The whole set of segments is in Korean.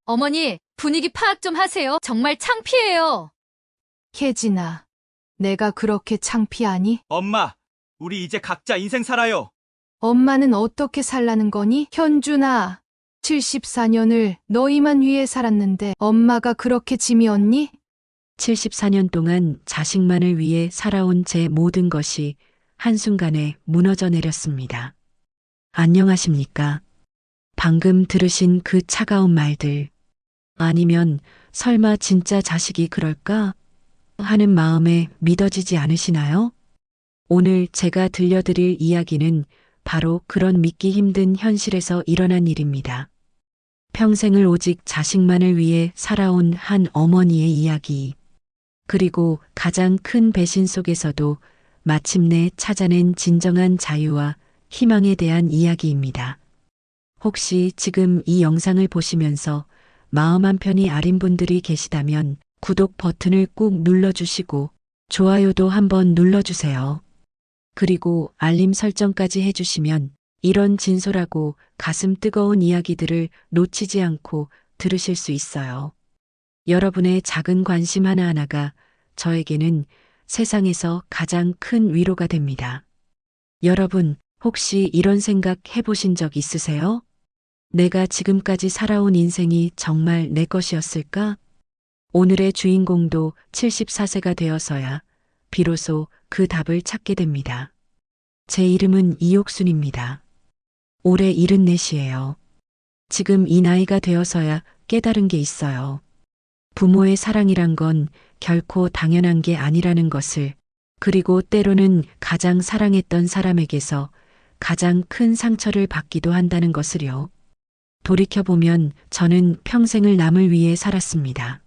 어머니, 분위기 파악 좀 하세요. 정말 창피해요. 혜진아, 내가 그렇게 창피하니? 엄마, 우리 이제 각자 인생 살아요. 엄마는 어떻게 살라는 거니? 현준아, 74년을 너희만 위해 살았는데 엄마가 그렇게 짐이었니? 74년 동안 자식만을 위해 살아온 제 모든 것이 한순간에 무너져 내렸습니다. 안녕하십니까? 방금 들으신 그 차가운 말들. 아니면 설마 진짜 자식이 그럴까? 하는 마음에 믿어지지 않으시나요? 오늘 제가 들려드릴 이야기는 바로 그런 믿기 힘든 현실에서 일어난 일입니다. 평생을 오직 자식만을 위해 살아온 한 어머니의 이야기. 그리고 가장 큰 배신 속에서도 마침내 찾아낸 진정한 자유와 희망에 대한 이야기입니다. 혹시 지금 이 영상을 보시면서 마음 한편이 아린 분들이 계시다면 구독 버튼을 꾹 눌러주시고 좋아요도 한번 눌러주세요. 그리고 알림 설정까지 해주시면 이런 진솔하고 가슴 뜨거운 이야기들을 놓치지 않고 들으실 수 있어요. 여러분의 작은 관심 하나하나가 저에게는 세상에서 가장 큰 위로가 됩니다. 여러분, 혹시 이런 생각 해보신 적 있으세요? 내가 지금까지 살아온 인생이 정말 내 것이었을까? 오늘의 주인공도 74세가 되어서야 비로소 그 답을 찾게 됩니다. 제 이름은 이옥순입니다. 올해 74이에요. 지금 이 나이가 되어서야 깨달은 게 있어요. 부모의 사랑이란 건 결코 당연한 게 아니라는 것을, 그리고 때로는 가장 사랑했던 사람에게서 가장 큰 상처를 받기도 한다는 것을요. 돌이켜보면 저는 평생을 남을 위해 살았습니다.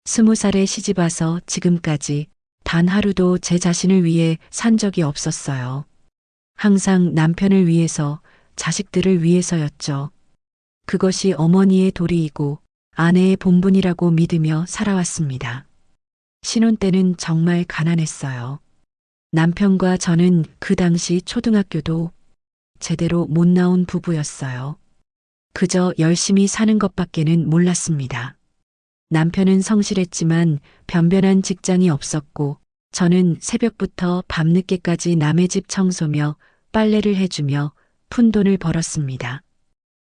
20살에 시집와서 지금까지 단 하루도 제 자신을 위해 산 적이 없었어요. 항상 남편을 위해서, 자식들을 위해서였죠. 그것이 어머니의 도리이고 아내의 본분이라고 믿으며 살아왔습니다. 신혼 때는 정말 가난했어요. 남편과 저는 그 당시 초등학교도 제대로 못 나온 부부였어요. 그저 열심히 사는 것밖에는 몰랐습니다. 남편은 성실했지만 변변한 직장이 없었고 저는 새벽부터 밤늦게까지 남의 집 청소며 빨래를 해주며 푼돈을 벌었습니다.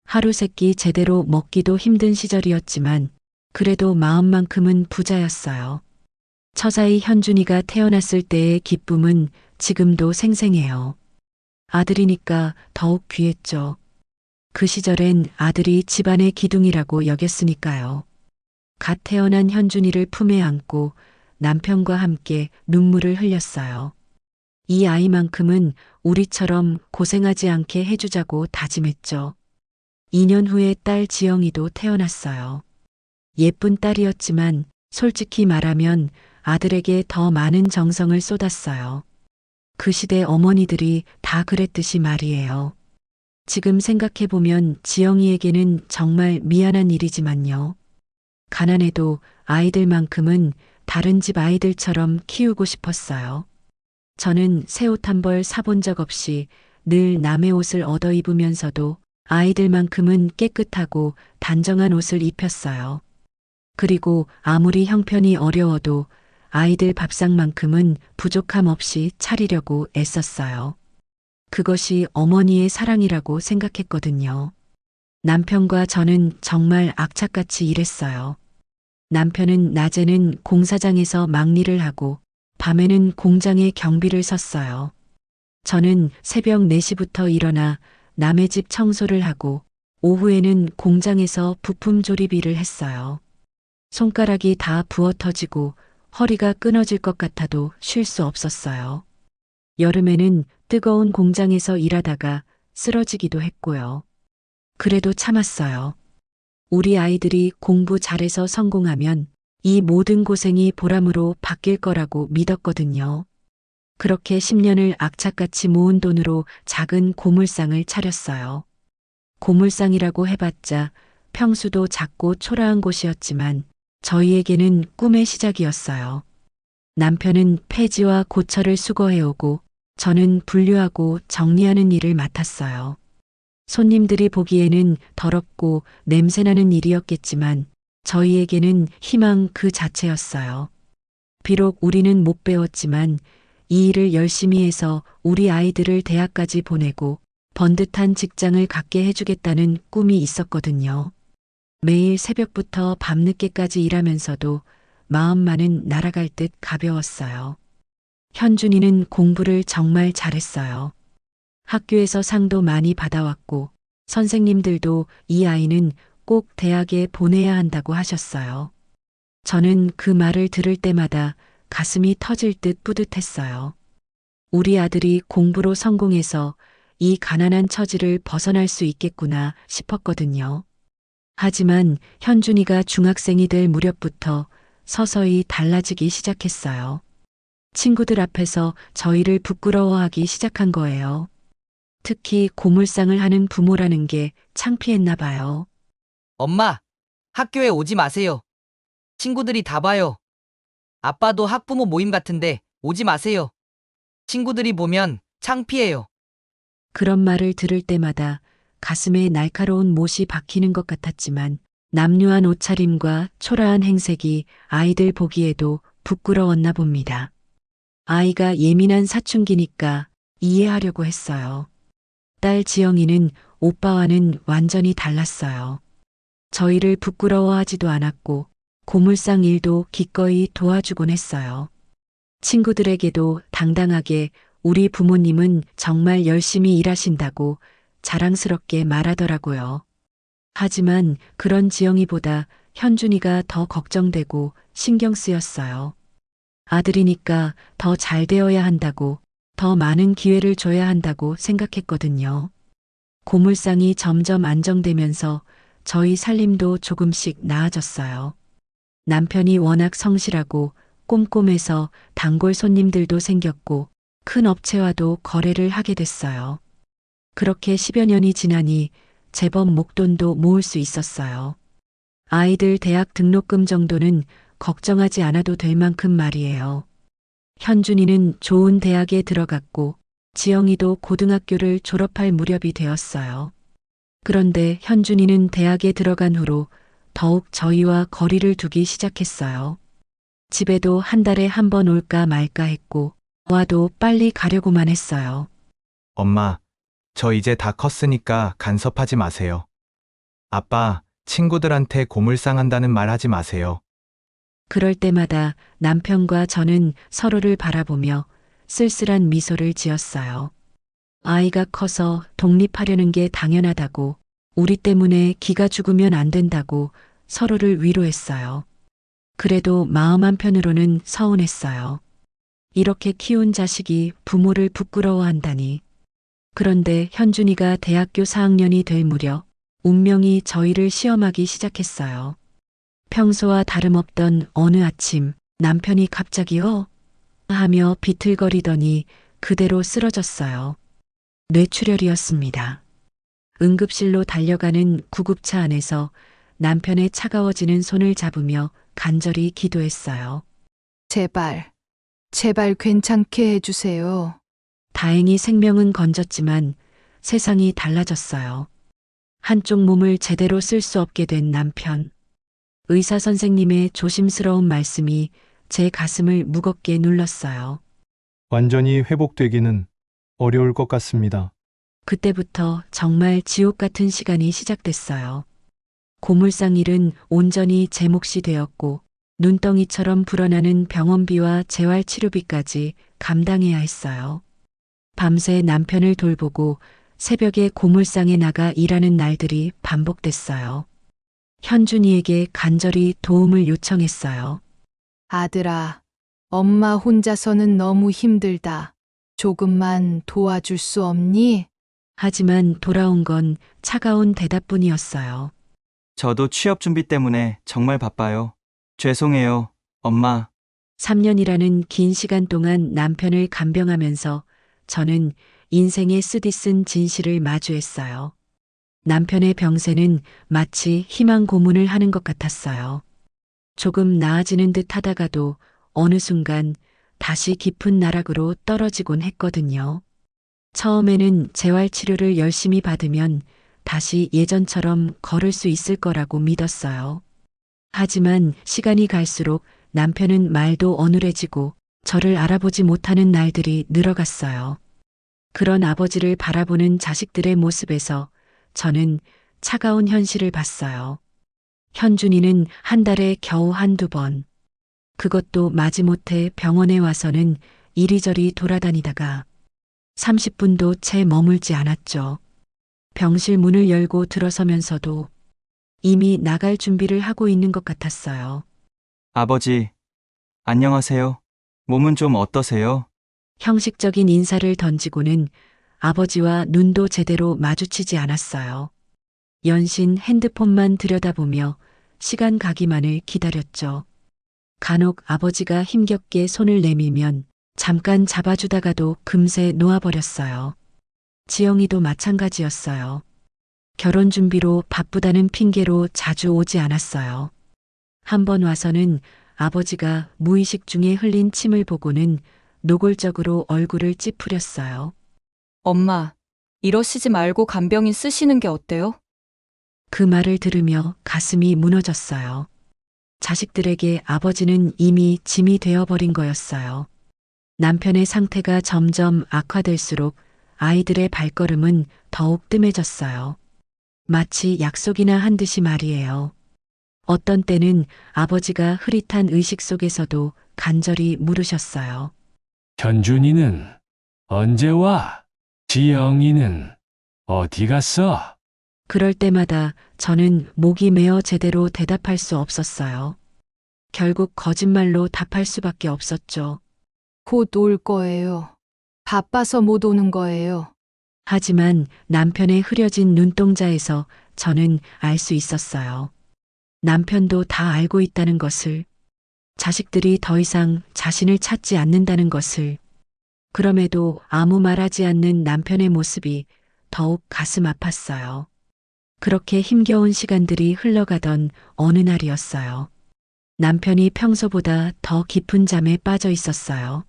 하루 세끼 제대로 먹기도 힘든 시절이었지만 그래도 마음만큼은 부자였어요. 처자의 현준이가 태어났을 때의 기쁨은 지금도 생생해요. 아들이니까 더욱 귀했죠. 그 시절엔 아들이 집안의 기둥이라고 여겼으니까요. 갓 태어난 현준이를 품에 안고 남편과 함께 눈물을 흘렸어요. 이 아이만큼은 우리처럼 고생하지 않게 해주자고 다짐했죠. 2년 후에 딸 지영이도 태어났어요. 예쁜 딸이었지만 솔직히 말하면 아들에게 더 많은 정성을 쏟았어요. 그 시대 어머니들이 다 그랬듯이 말이에요. 지금 생각해보면 지영이에게는 정말 미안한 일이지만요. 가난해도 아이들만큼은 다른 집 아이들처럼 키우고 싶었어요. 저는 새 옷 한 벌 사본 적 없이 늘 남의 옷을 얻어 입으면서도 아이들만큼은 깨끗하고 단정한 옷을 입혔어요. 그리고 아무리 형편이 어려워도 아이들 밥상만큼은 부족함 없이 차리려고 애썼어요. 그것이 어머니의 사랑이라고 생각했거든요. 남편과 저는 정말 악착같이 일했어요. 남편은 낮에는 공사장에서 막일을 하고 밤에는 공장에 경비를 섰어요. 저는 새벽 4시부터 일어나 남의 집 청소를 하고 오후에는 공장에서 부품 조립 일을 했어요. 손가락이 다 부어 터지고 허리가 끊어질 것 같아도 쉴 수 없었어요. 여름에는 뜨거운 공장에서 일하다가 쓰러지기도 했고요. 그래도 참았어요. 우리 아이들이 공부 잘해서 성공하면 이 모든 고생이 보람으로 바뀔 거라고 믿었거든요. 그렇게 10년을 악착같이 모은 돈으로 작은 고물상을 차렸어요. 고물상이라고 해봤자 평수도 작고 초라한 곳이었지만 저희에게는 꿈의 시작이었어요. 남편은 폐지와 고철을 수거해오고 저는 분류하고 정리하는 일을 맡았어요. 손님들이 보기에는 더럽고 냄새나는 일이었겠지만 저희에게는 희망 그 자체였어요. 비록 우리는 못 배웠지만 이 일을 열심히 해서 우리 아이들을 대학까지 보내고 번듯한 직장을 갖게 해주겠다는 꿈이 있었거든요. 매일 새벽부터 밤늦게까지 일하면서도 마음만은 날아갈 듯 가벼웠어요. 현준이는 공부를 정말 잘했어요. 학교에서 상도 많이 받아왔고 선생님들도 이 아이는 꼭 대학에 보내야 한다고 하셨어요. 저는 그 말을 들을 때마다 가슴이 터질 듯 뿌듯했어요. 우리 아들이 공부로 성공해서 이 가난한 처지를 벗어날 수 있겠구나 싶었거든요. 하지만 현준이가 중학생이 될 무렵부터 서서히 달라지기 시작했어요. 친구들 앞에서 저희를 부끄러워하기 시작한 거예요. 특히 고물상을 하는 부모라는 게 창피했나 봐요. 엄마, 학교에 오지 마세요. 친구들이 다 봐요. 아빠도 학부모 모임 같은데 오지 마세요. 친구들이 보면 창피해요. 그런 말을 들을 때마다 가슴에 날카로운 못이 박히는 것 같았지만 남루한 옷차림과 초라한 행색이 아이들 보기에도 부끄러웠나 봅니다. 아이가 예민한 사춘기니까 이해하려고 했어요. 딸 지영이는 오빠와는 완전히 달랐어요. 저희를 부끄러워하지도 않았고 고물상 일도 기꺼이 도와주곤 했어요. 친구들에게도 당당하게 우리 부모님은 정말 열심히 일하신다고 자랑스럽게 말하더라고요. 하지만 그런 지영이보다 현준이가 더 걱정되고 신경 쓰였어요. 아들이니까 더 잘 되어야 한다고, 더 많은 기회를 줘야 한다고 생각했거든요. 고물상이 점점 안정되면서 저희 살림도 조금씩 나아졌어요. 남편이 워낙 성실하고 꼼꼼해서 단골 손님들도 생겼고 큰 업체와도 거래를 하게 됐어요. 그렇게 10여 년이 지나니 제법 목돈도 모을 수 있었어요. 아이들 대학 등록금 정도는 걱정하지 않아도 될 만큼 말이에요. 현준이는 좋은 대학에 들어갔고 지영이도 고등학교를 졸업할 무렵이 되었어요. 그런데 현준이는 대학에 들어간 후로 더욱 저희와 거리를 두기 시작했어요. 집에도 한 달에 한 번 올까 말까 했고 와도 빨리 가려고만 했어요. 엄마, 저 이제 다 컸으니까 간섭하지 마세요. 아빠, 친구들한테 고물상한다는 말 하지 마세요. 그럴 때마다 남편과 저는 서로를 바라보며 쓸쓸한 미소를 지었어요. 아이가 커서 독립하려는 게 당연하다고, 우리 때문에 기가 죽으면 안 된다고 서로를 위로했어요. 그래도 마음 한편으로는 서운했어요. 이렇게 키운 자식이 부모를 부끄러워한다니. 그런데 현준이가 대학교 4학년이 될 무렵 운명이 저희를 시험하기 시작했어요. 평소와 다름없던 어느 아침 남편이 갑자기 하며 비틀거리더니 그대로 쓰러졌어요. 뇌출혈이었습니다. 응급실로 달려가는 구급차 안에서 남편의 차가워지는 손을 잡으며 간절히 기도했어요. 제발, 제발 괜찮게 해주세요. 다행히 생명은 건졌지만 세상이 달라졌어요. 한쪽 몸을 제대로 쓸 수 없게 된 남편. 의사 선생님의 조심스러운 말씀이 제 가슴을 무겁게 눌렀어요. 완전히 회복되기는 어려울 것 같습니다. 그때부터 정말 지옥 같은 시간이 시작됐어요. 고물상 일은 온전히 제 몫이 되었고 눈덩이처럼 불어나는 병원비와 재활치료비까지 감당해야 했어요. 밤새 남편을 돌보고 새벽에 고물상에 나가 일하는 날들이 반복됐어요. 현준이에게 간절히 도움을 요청했어요. 아들아, 엄마 혼자서는 너무 힘들다. 조금만 도와줄 수 없니? 하지만 돌아온 건 차가운 대답뿐이었어요. 저도 취업 준비 때문에 정말 바빠요. 죄송해요, 엄마. 3년이라는 긴 시간 동안 남편을 간병하면서 저는 인생의 쓰디쓴 진실을 마주했어요. 남편의 병세는 마치 희망 고문을 하는 것 같았어요. 조금 나아지는 듯 하다가도 어느 순간 다시 깊은 나락으로 떨어지곤 했거든요. 처음에는 재활치료를 열심히 받으면 다시 예전처럼 걸을 수 있을 거라고 믿었어요. 하지만 시간이 갈수록 남편은 말도 어눌해지고 저를 알아보지 못하는 날들이 늘어갔어요. 그런 아버지를 바라보는 자식들의 모습에서 저는 차가운 현실을 봤어요. 현준이는 한 달에 겨우 한두 번, 그것도 마지못해 병원에 와서는 이리저리 돌아다니다가 30분도 채 머물지 않았죠. 병실 문을 열고 들어서면서도 이미 나갈 준비를 하고 있는 것 같았어요. 아버지, 안녕하세요. 몸은 좀 어떠세요? 형식적인 인사를 던지고는 아버지와 눈도 제대로 마주치지 않았어요. 연신 핸드폰만 들여다보며 시간 가기만을 기다렸죠. 간혹 아버지가 힘겹게 손을 내밀면 잠깐 잡아주다가도 금세 놓아버렸어요. 지영이도 마찬가지였어요. 결혼 준비로 바쁘다는 핑계로 자주 오지 않았어요. 한 번 와서는 아버지가 무의식 중에 흘린 침을 보고는 노골적으로 얼굴을 찌푸렸어요. 엄마, 이러시지 말고 간병인 쓰시는 게 어때요? 그 말을 들으며 가슴이 무너졌어요. 자식들에게 아버지는 이미 짐이 되어버린 거였어요. 남편의 상태가 점점 악화될수록 아이들의 발걸음은 더욱 뜸해졌어요. 마치 약속이나 한 듯이 말이에요. 어떤 때는 아버지가 흐릿한 의식 속에서도 간절히 물으셨어요. 현준이는 언제 와? 지영이는 어디 갔어? 그럴 때마다 저는 목이 메어 제대로 대답할 수 없었어요. 결국 거짓말로 답할 수밖에 없었죠. 곧 올 거예요. 바빠서 못 오는 거예요. 하지만 남편의 흐려진 눈동자에서 저는 알 수 있었어요. 남편도 다 알고 있다는 것을, 자식들이 더 이상 자신을 찾지 않는다는 것을, 그럼에도 아무 말하지 않는 남편의 모습이 더욱 가슴 아팠어요. 그렇게 힘겨운 시간들이 흘러가던 어느 날이었어요. 남편이 평소보다 더 깊은 잠에 빠져 있었어요.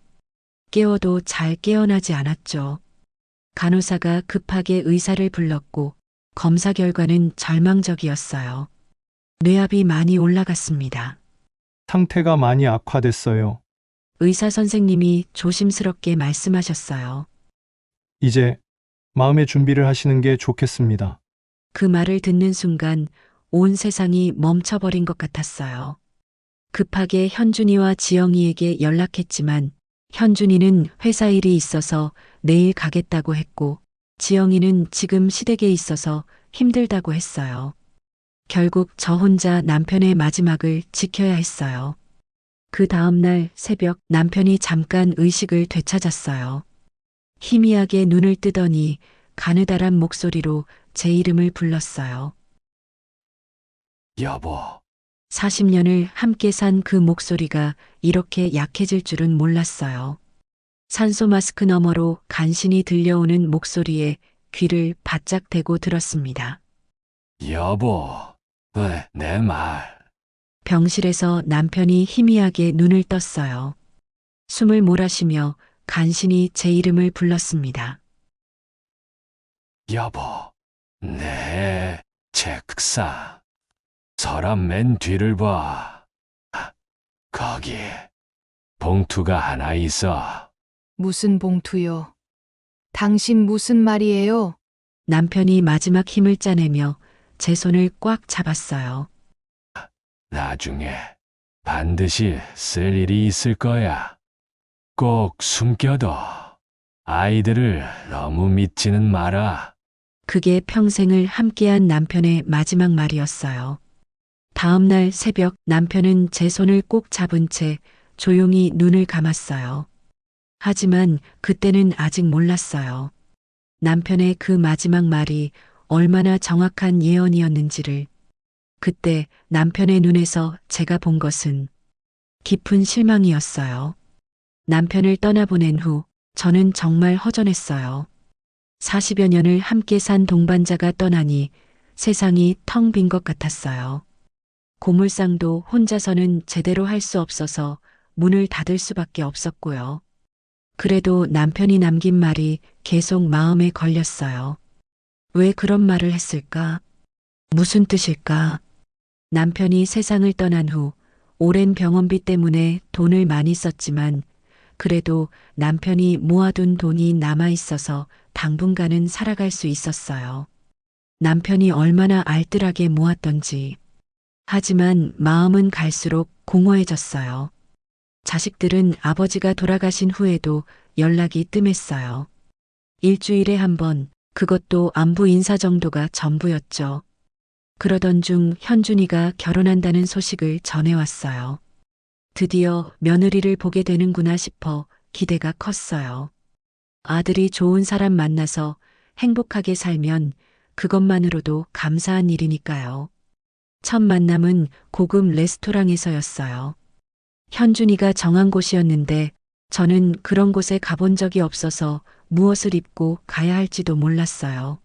깨워도 잘 깨어나지 않았죠. 간호사가 급하게 의사를 불렀고 검사 결과는 절망적이었어요. 뇌압이 많이 올라갔습니다. 상태가 많이 악화됐어요. 의사 선생님이 조심스럽게 말씀하셨어요. 이제 마음의 준비를 하시는 게 좋겠습니다. 그 말을 듣는 순간 온 세상이 멈춰버린 것 같았어요. 급하게 현준이와 지영이에게 연락했지만 현준이는 회사 일이 있어서 내일 가겠다고 했고 지영이는 지금 시댁에 있어서 힘들다고 했어요. 결국 저 혼자 남편의 마지막을 지켜야 했어요. 그 다음날 새벽 남편이 잠깐 의식을 되찾았어요. 희미하게 눈을 뜨더니 가느다란 목소리로 제 이름을 불렀어요. 여보, 40년을 함께 산 그 목소리가 이렇게 약해질 줄은 몰랐어요. 산소 마스크 너머로 간신히 들려오는 목소리에 귀를 바짝 대고 들었습니다. 여보, 왜 내 말? 병실에서 남편이 희미하게 눈을 떴어요. 숨을 몰아쉬며 간신히 제 이름을 불렀습니다. 여보, 내 책상. 서랍 맨 뒤를 봐. 거기 봉투가 하나 있어. 무슨 봉투요? 당신 무슨 말이에요? 남편이 마지막 힘을 짜내며 제 손을 꽉 잡았어요. 나중에 반드시 쓸 일이 있을 거야. 꼭 숨겨둬. 아이들을 너무 믿지는 마라. 그게 평생을 함께한 남편의 마지막 말이었어요. 다음 날 새벽 남편은 제 손을 꼭 잡은 채 조용히 눈을 감았어요. 하지만 그때는 아직 몰랐어요. 남편의 그 마지막 말이 얼마나 정확한 예언이었는지를. 그때 남편의 눈에서 제가 본 것은 깊은 실망이었어요. 남편을 떠나보낸 후 저는 정말 허전했어요. 40여 년을 함께 산 동반자가 떠나니 세상이 텅 빈 것 같았어요. 고물상도 혼자서는 제대로 할 수 없어서 문을 닫을 수밖에 없었고요. 그래도 남편이 남긴 말이 계속 마음에 걸렸어요. 왜 그런 말을 했을까? 무슨 뜻일까? 남편이 세상을 떠난 후 오랜 병원비 때문에 돈을 많이 썼지만 그래도 남편이 모아둔 돈이 남아 있어서 당분간은 살아갈 수 있었어요. 남편이 얼마나 알뜰하게 모았던지. 하지만 마음은 갈수록 공허해졌어요. 자식들은 아버지가 돌아가신 후에도 연락이 뜸했어요. 일주일에 한 번, 그것도 안부 인사 정도가 전부였죠. 그러던 중 현준이가 결혼한다는 소식을 전해왔어요. 드디어 며느리를 보게 되는구나 싶어 기대가 컸어요. 아들이 좋은 사람 만나서 행복하게 살면 그것만으로도 감사한 일이니까요. 첫 만남은 고급 레스토랑에서였어요. 현준이가 정한 곳이었는데 저는 그런 곳에 가본 적이 없어서 무엇을 입고 가야 할지도 몰랐어요.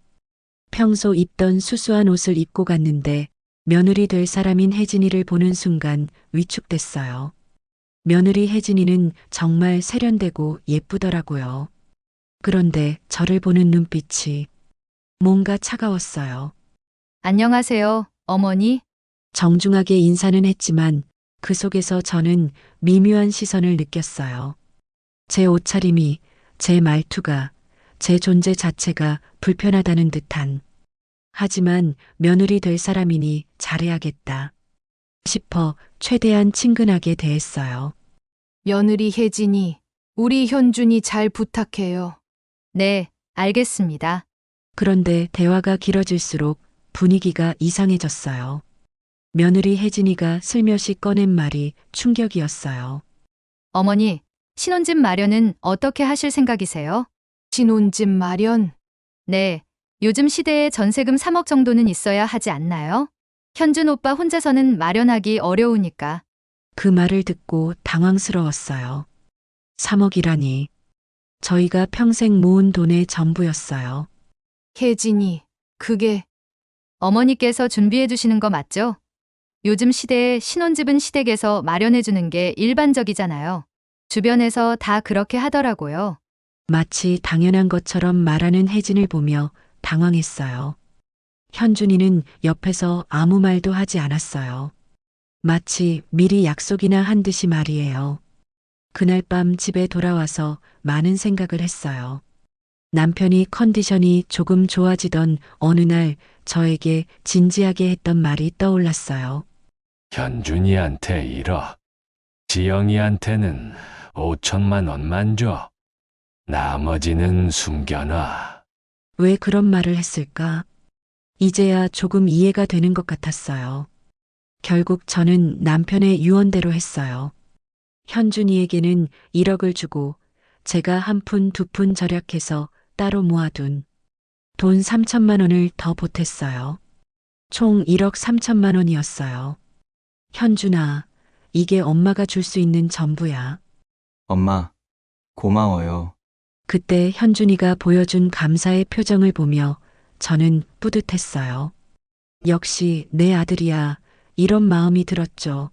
평소 입던 수수한 옷을 입고 갔는데 며느리 될 사람인 혜진이를 보는 순간 위축됐어요. 며느리 혜진이는 정말 세련되고 예쁘더라고요. 그런데 저를 보는 눈빛이 뭔가 차가웠어요. 안녕하세요, 어머니. 정중하게 인사는 했지만 그 속에서 저는 미묘한 시선을 느꼈어요. 제 옷차림이, 제 말투가, 제 존재 자체가 불편하다는 듯한. 하지만 며느리 될 사람이니 잘해야겠다 싶어 최대한 친근하게 대했어요. 며느리 혜진이, 우리 현준이 잘 부탁해요. 네, 알겠습니다. 그런데 대화가 길어질수록 분위기가 이상해졌어요. 며느리 혜진이가 슬며시 꺼낸 말이 충격이었어요. 어머니, 신혼집 마련은 어떻게 하실 생각이세요? 신혼집 마련? 네, 요즘 시대에 전세금 3억 정도는 있어야 하지 않나요? 현준 오빠 혼자서는 마련하기 어려우니까. 그 말을 듣고 당황스러웠어요. 3억이라니. 저희가 평생 모은 돈의 전부였어요. 혜진이, 그게 어머니께서 준비해 주시는 거 맞죠? 요즘 시대에 신혼집은 시댁에서 마련해 주는 게 일반적이잖아요. 주변에서 다 그렇게 하더라고요. 마치 당연한 것처럼 말하는 혜진을 보며 당황했어요. 현준이는 옆에서 아무 말도 하지 않았어요. 마치 미리 약속이나 한 듯이 말이에요. 그날 밤 집에 돌아와서 많은 생각을 했어요. 남편이 컨디션이 조금 좋아지던 어느 날 저에게 진지하게 했던 말이 떠올랐어요. 현준이한테 1억, 지영이한테는 5천만 원만 줘. 나머지는 숨겨놔. 왜 그런 말을 했을까? 이제야 조금 이해가 되는 것 같았어요. 결국 저는 남편의 유언대로 했어요. 현준이에게는 1억을 주고 제가 한 푼 두 푼 절약해서 따로 모아둔 돈 3천만 원을 더 보탰어요. 총 1억 3천만 원이었어요. 현준아, 이게 엄마가 줄 수 있는 전부야. 엄마, 고마워요. 그때 현준이가 보여준 감사의 표정을 보며 저는 뿌듯했어요. 역시 내 아들이야. 이런 마음이 들었죠.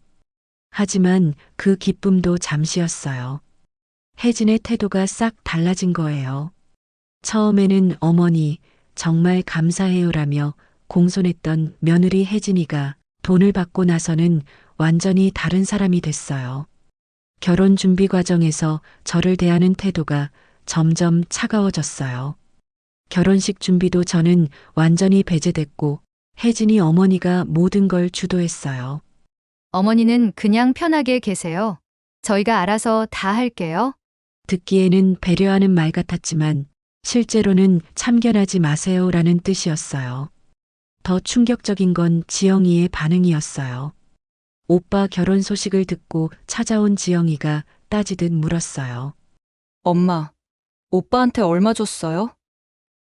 하지만 그 기쁨도 잠시였어요. 혜진의 태도가 싹 달라진 거예요. 처음에는 어머니, 정말 감사해요라며 공손했던 며느리 혜진이가 돈을 받고 나서는 완전히 다른 사람이 됐어요. 결혼 준비 과정에서 저를 대하는 태도가 점점 차가워졌어요. 결혼식 준비도 저는 완전히 배제됐고 혜진이 어머니가 모든 걸 주도했어요. 어머니는 그냥 편하게 계세요. 저희가 알아서 다 할게요. 듣기에는 배려하는 말 같았지만 실제로는 참견하지 마세요라는 뜻이었어요. 더 충격적인 건 지영이의 반응이었어요. 오빠 결혼 소식을 듣고 찾아온 지영이가 따지듯 물었어요. 엄마, 오빠한테 얼마 줬어요?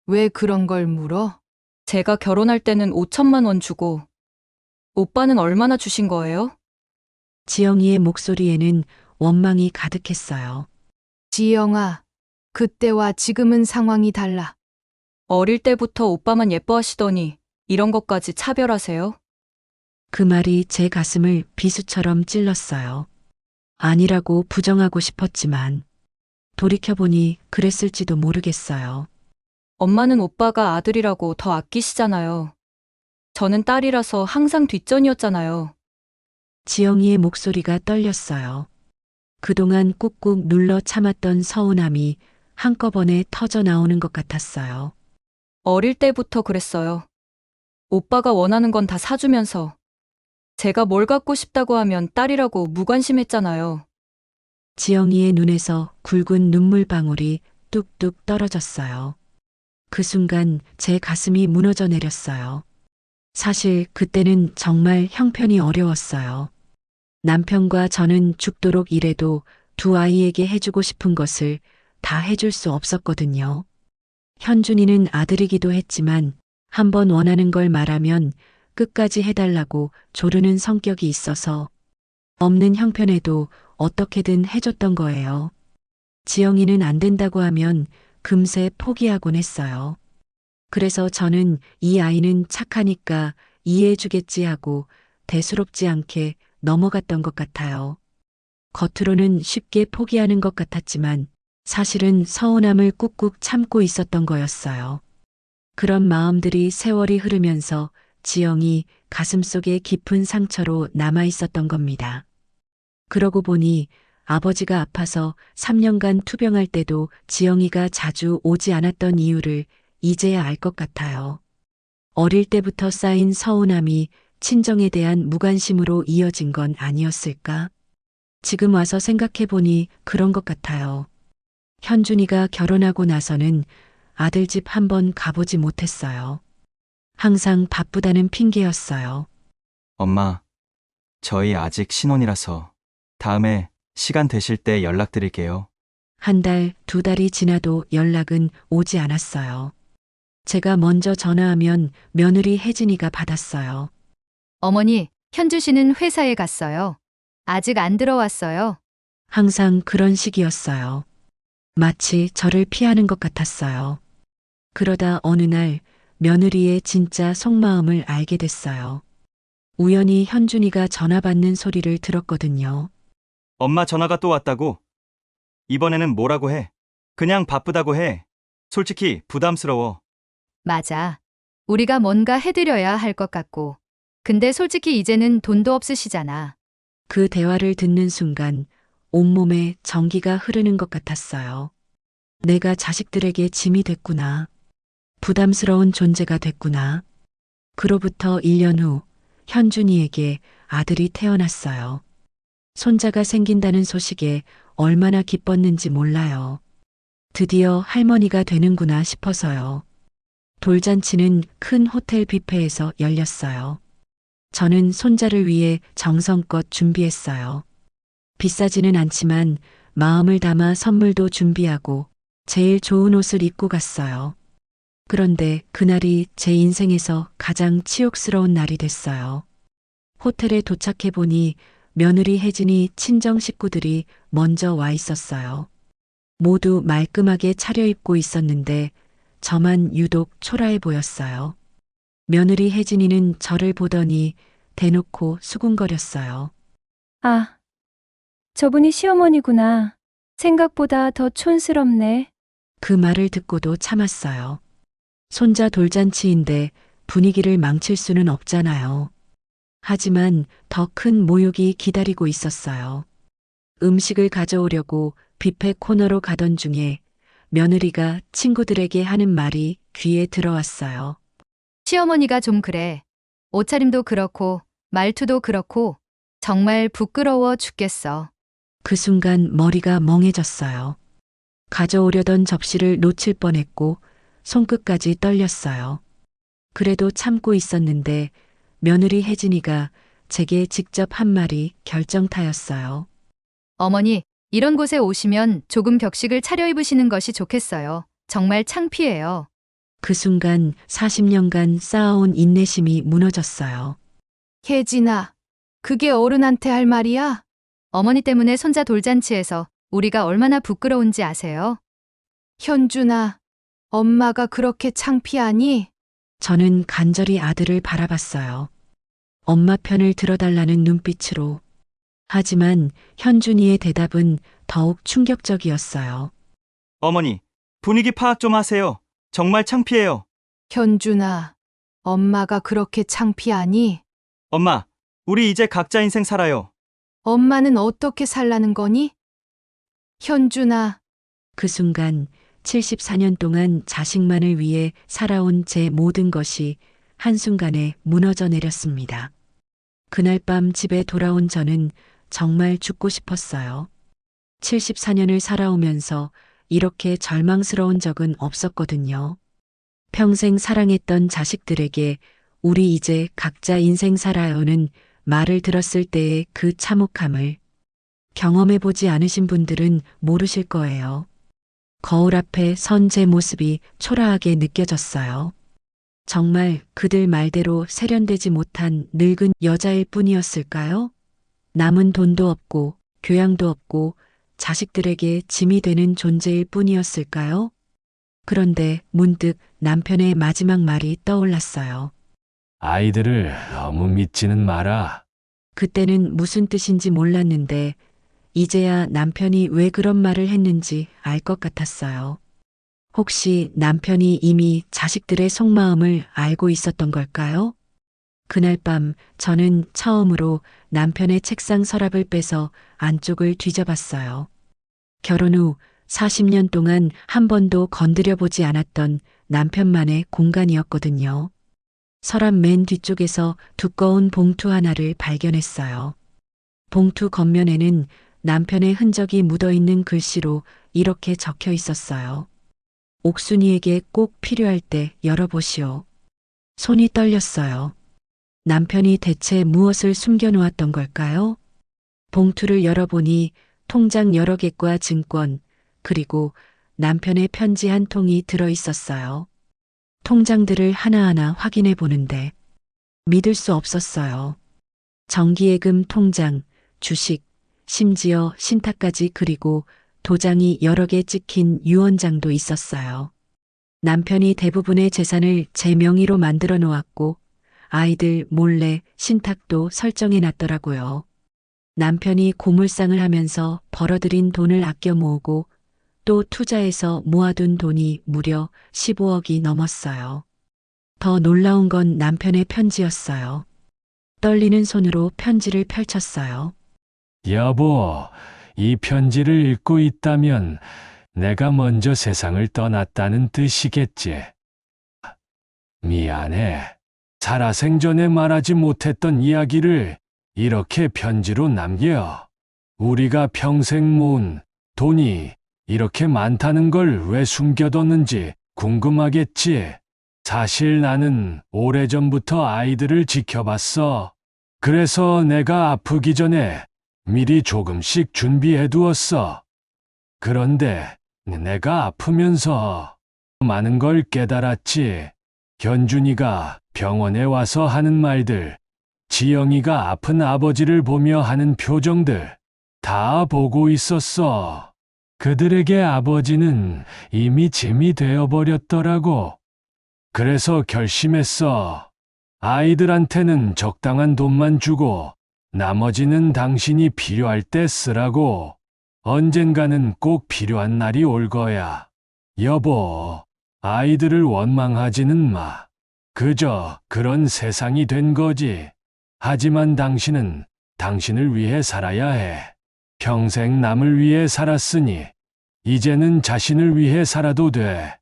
왜 그런 걸 물어? 제가 결혼할 때는 5천만 원 주고, 오빠는 얼마나 주신 거예요? 지영이의 목소리에는 원망이 가득했어요. 지영아, 그때와 지금은 상황이 달라. 어릴 때부터 오빠만 예뻐하시더니 이런 것까지 차별하세요? 그 말이 제 가슴을 비수처럼 찔렀어요. 아니라고 부정하고 싶었지만 돌이켜보니 그랬을지도 모르겠어요. 엄마는 오빠가 아들이라고 더 아끼시잖아요. 저는 딸이라서 항상 뒷전이었잖아요. 지영이의 목소리가 떨렸어요. 그동안 꾹꾹 눌러 참았던 서운함이 한꺼번에 터져 나오는 것 같았어요. 어릴 때부터 그랬어요. 오빠가 원하는 건 다 사주면서 제가 뭘 갖고 싶다고 하면 딸이라고 무관심했잖아요. 지영이의 눈에서 굵은 눈물방울이 뚝뚝 떨어졌어요. 그 순간 제 가슴이 무너져 내렸어요. 사실 그때는 정말 형편이 어려웠어요. 남편과 저는 죽도록 일해도 두 아이에게 해주고 싶은 것을 다 해줄 수 없었거든요. 현준이는 아들이기도 했지만 한번 원하는 걸 말하면 끝까지 해달라고 조르는 성격이 있어서 없는 형편에도 어떻게든 해줬던 거예요. 지영이는 안 된다고 하면 금세 포기하곤 했어요. 그래서 저는 이 아이는 착하니까 이해해주겠지 하고 대수롭지 않게 넘어갔던 것 같아요. 겉으로는 쉽게 포기하는 것 같았지만 사실은 서운함을 꾹꾹 참고 있었던 거였어요. 그런 마음들이 세월이 흐르면서 지영이 가슴속에 깊은 상처로 남아 있었던 겁니다. 그러고 보니 아버지가 아파서 3년간 투병할 때도 지영이가 자주 오지 않았던 이유를 이제야 알 것 같아요. 어릴 때부터 쌓인 서운함이 친정에 대한 무관심으로 이어진 건 아니었을까? 지금 와서 생각해 보니 그런 것 같아요. 현준이가 결혼하고 나서는 아들 집 한번 가보지 못했어요. 항상 바쁘다는 핑계였어요. 엄마, 저희 아직 신혼이라서 다음에 시간 되실 때 연락드릴게요. 한 달, 두 달이 지나도 연락은 오지 않았어요. 제가 먼저 전화하면 며느리 혜진이가 받았어요. 어머니, 현주 씨는 회사에 갔어요. 아직 안 들어왔어요. 항상 그런 식이었어요. 마치 저를 피하는 것 같았어요. 그러다 어느 날 며느리의 진짜 속마음을 알게 됐어요. 우연히 현준이가 전화 받는 소리를 들었거든요. 엄마 전화가 또 왔다고? 이번에는 뭐라고 해? 그냥 바쁘다고 해. 솔직히 부담스러워. 맞아. 우리가 뭔가 해드려야 할 것 같고. 근데 솔직히 이제는 돈도 없으시잖아. 그 대화를 듣는 순간 온몸에 전기가 흐르는 것 같았어요. 내가 자식들에게 짐이 됐구나. 부담스러운 존재가 됐구나. 그로부터 1년 후 현준이에게 아들이 태어났어요. 손자가 생긴다는 소식에 얼마나 기뻤는지 몰라요. 드디어 할머니가 되는구나 싶어서요. 돌잔치는 큰 호텔 뷔페에서 열렸어요. 저는 손자를 위해 정성껏 준비했어요. 비싸지는 않지만 마음을 담아 선물도 준비하고 제일 좋은 옷을 입고 갔어요. 그런데 그날이 제 인생에서 가장 치욕스러운 날이 됐어요. 호텔에 도착해 보니 며느리 혜진이 친정 식구들이 먼저 와 있었어요. 모두 말끔하게 차려입고 있었는데 저만 유독 초라해 보였어요. 며느리 혜진이는 저를 보더니 대놓고 수군거렸어요. 아, 저분이 시어머니구나. 생각보다 더 촌스럽네. 그 말을 듣고도 참았어요. 손자 돌잔치인데 분위기를 망칠 수는 없잖아요. 하지만 더 큰 모욕이 기다리고 있었어요. 음식을 가져오려고 뷔페 코너로 가던 중에 며느리가 친구들에게 하는 말이 귀에 들어왔어요. 시어머니가 좀 그래. 옷차림도 그렇고 말투도 그렇고 정말 부끄러워 죽겠어. 그 순간 머리가 멍해졌어요. 가져오려던 접시를 놓칠 뻔했고 손끝까지 떨렸어요. 그래도 참고 있었는데 며느리 혜진이가 제게 직접 한 말이 결정타였어요. 어머니, 이런 곳에 오시면 조금 격식을 차려입으시는 것이 좋겠어요. 정말 창피해요. 그 순간 40년간 쌓아온 인내심이 무너졌어요. 혜진아, 그게 어른한테 할 말이야? 어머니 때문에 손자 돌잔치에서 우리가 얼마나 부끄러운지 아세요? 현준아, 엄마가 그렇게 창피하니? 저는 간절히 아들을 바라봤어요. 엄마 편을 들어달라는 눈빛으로. 하지만 현준이의 대답은 더욱 충격적이었어요. 어머니, 분위기 파악 좀 하세요. 정말 창피해요. 현준아, 엄마가 그렇게 창피하니? 엄마, 우리 이제 각자 인생 살아요. 엄마는 어떻게 살라는 거니? 현준아, 그 순간 74년 동안 자식만을 위해 살아온 제 모든 것이 한순간에 무너져 내렸습니다. 그날 밤 집에 돌아온 저는 정말 죽고 싶었어요. 74년을 살아오면서 이렇게 절망스러운 적은 없었거든요. 평생 사랑했던 자식들에게 우리 이제 각자 인생 살아요는 말을 들었을 때의 그 참혹함을 경험해보지 않으신 분들은 모르실 거예요. 거울 앞에 선 제 모습이 초라하게 느껴졌어요. 정말 그들 말대로 세련되지 못한 늙은 여자일 뿐이었을까요? 남은 돈도 없고 교양도 없고 자식들에게 짐이 되는 존재일 뿐이었을까요? 그런데 문득 남편의 마지막 말이 떠올랐어요. 아이들을 너무 믿지는 마라. 그때는 무슨 뜻인지 몰랐는데 이제야 남편이 왜 그런 말을 했는지 알 것 같았어요. 혹시 남편이 이미 자식들의 속마음을 알고 있었던 걸까요? 그날 밤 저는 처음으로 남편의 책상 서랍을 빼서 안쪽을 뒤져봤어요. 결혼 후 40년 동안 한 번도 건드려 보지 않았던 남편만의 공간이었거든요. 서랍 맨 뒤쪽에서 두꺼운 봉투 하나를 발견했어요. 봉투 겉면에는 남편의 흔적이 묻어있는 글씨로 이렇게 적혀 있었어요. 옥순이에게 꼭 필요할 때 열어보시오. 손이 떨렸어요. 남편이 대체 무엇을 숨겨놓았던 걸까요? 봉투를 열어보니 통장 여러 개과 증권, 그리고 남편의 편지 한 통이 들어있었어요. 통장들을 하나하나 확인해 보는데 믿을 수 없었어요. 정기예금 통장, 주식, 심지어 신탁까지 그리고 도장이 여러 개 찍힌 유언장도 있었어요. 남편이 대부분의 재산을 제 명의로 만들어 놓았고 아이들 몰래 신탁도 설정해 놨더라고요. 남편이 고물상을 하면서 벌어들인 돈을 아껴 모으고 또 투자해서 모아둔 돈이 무려 15억이 넘었어요. 더 놀라운 건 남편의 편지였어요. 떨리는 손으로 편지를 펼쳤어요. 여보, 이 편지를 읽고 있다면 내가 먼저 세상을 떠났다는 뜻이겠지. 미안해. 살아생전에 말하지 못했던 이야기를 이렇게 편지로 남겨. 우리가 평생 모은 돈이 이렇게 많다는 걸 왜 숨겨뒀는지 궁금하겠지. 사실 나는 오래전부터 아이들을 지켜봤어. 그래서 내가 아프기 전에 미리 조금씩 준비해 두었어. 그런데 내가 아프면서 많은 걸 깨달았지. 현준이가 병원에 와서 하는 말들, 지영이가 아픈 아버지를 보며 하는 표정들 다 보고 있었어. 그들에게 아버지는 이미 짐이 되어버렸더라고. 그래서 결심했어. 아이들한테는 적당한 돈만 주고 나머지는 당신이 필요할 때 쓰라고. 언젠가는 꼭 필요한 날이 올 거야. 여보, 아이들을 원망하지는 마. 그저 그런 세상이 된 거지. 하지만 당신은 당신을 위해 살아야 해. 평생 남을 위해 살았으니 이제는 자신을 위해 살아도 돼.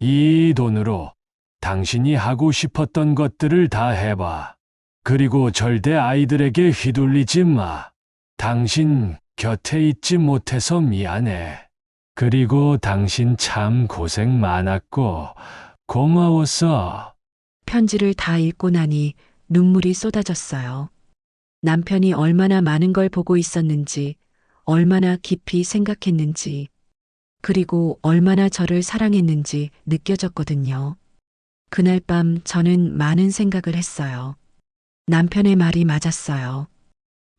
이 돈으로 당신이 하고 싶었던 것들을 다 해봐. 그리고 절대 아이들에게 휘둘리지 마. 당신 곁에 있지 못해서 미안해. 그리고 당신 참 고생 많았고 고마웠어. 편지를 다 읽고 나니 눈물이 쏟아졌어요. 남편이 얼마나 많은 걸 보고 있었는지, 얼마나 깊이 생각했는지, 그리고 얼마나 저를 사랑했는지 느껴졌거든요. 그날 밤 저는 많은 생각을 했어요. 남편의 말이 맞았어요.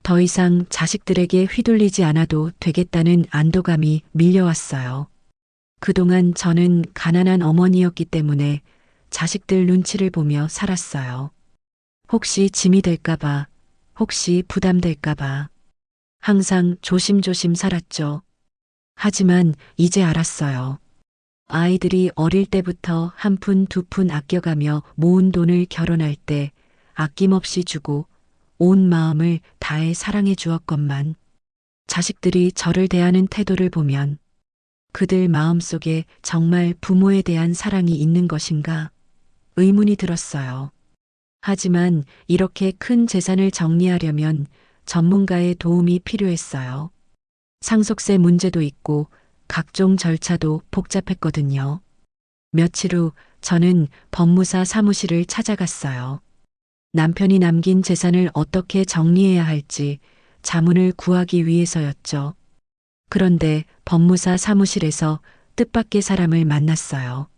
더 이상 자식들에게 휘둘리지 않아도 되겠다는 안도감이 밀려왔어요. 그동안 저는 가난한 어머니였기 때문에 자식들 눈치를 보며 살았어요. 혹시 짐이 될까봐, 혹시 부담될까봐. 항상 조심조심 살았죠. 하지만 이제 알았어요. 아이들이 어릴 때부터 한 푼 두 푼 아껴가며 모은 돈을 결혼할 때 아낌없이 주고 온 마음을 다해 사랑해 주었건만 자식들이 저를 대하는 태도를 보면 그들 마음속에 정말 부모에 대한 사랑이 있는 것인가 의문이 들었어요. 하지만 이렇게 큰 재산을 정리하려면 전문가의 도움이 필요했어요. 상속세 문제도 있고 각종 절차도 복잡했거든요. 며칠 후 저는 법무사 사무실을 찾아갔어요. 남편이 남긴 재산을 어떻게 정리해야 할지 자문을 구하기 위해서였죠. 그런데 법무사 사무실에서 뜻밖의 사람을 만났어요.